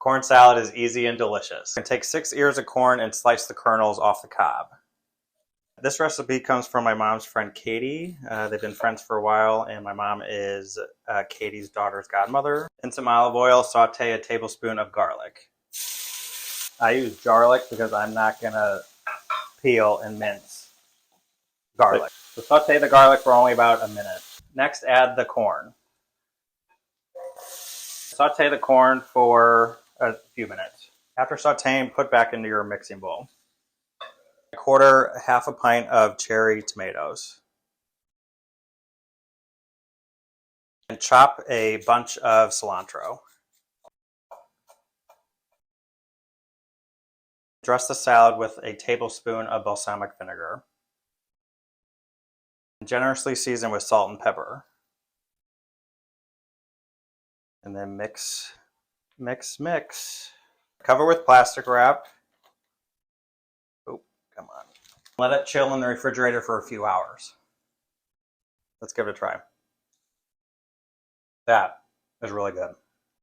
Corn salad is easy and delicious. You can take 6 ears of corn and slice the kernels off the cob. This recipe comes from my mom's friend Katie. They've been friends for a while, and my mom is Katie's daughter's godmother. In some olive oil, saute a tablespoon of garlic. I use garlic because I'm not going to peel and mince garlic. So saute the garlic for only about a minute. Next, add the corn. Saute the corn for a few minutes. After sauteing, put back into your mixing bowl. Half a pint of cherry tomatoes. And chop a bunch of cilantro. Dress the salad with a tablespoon of balsamic vinegar. Generously season with salt and pepper. And then mix, mix, mix. Cover with plastic wrap. Oh, come on. Let it chill in the refrigerator for a few hours. Let's give it a try. That is really good.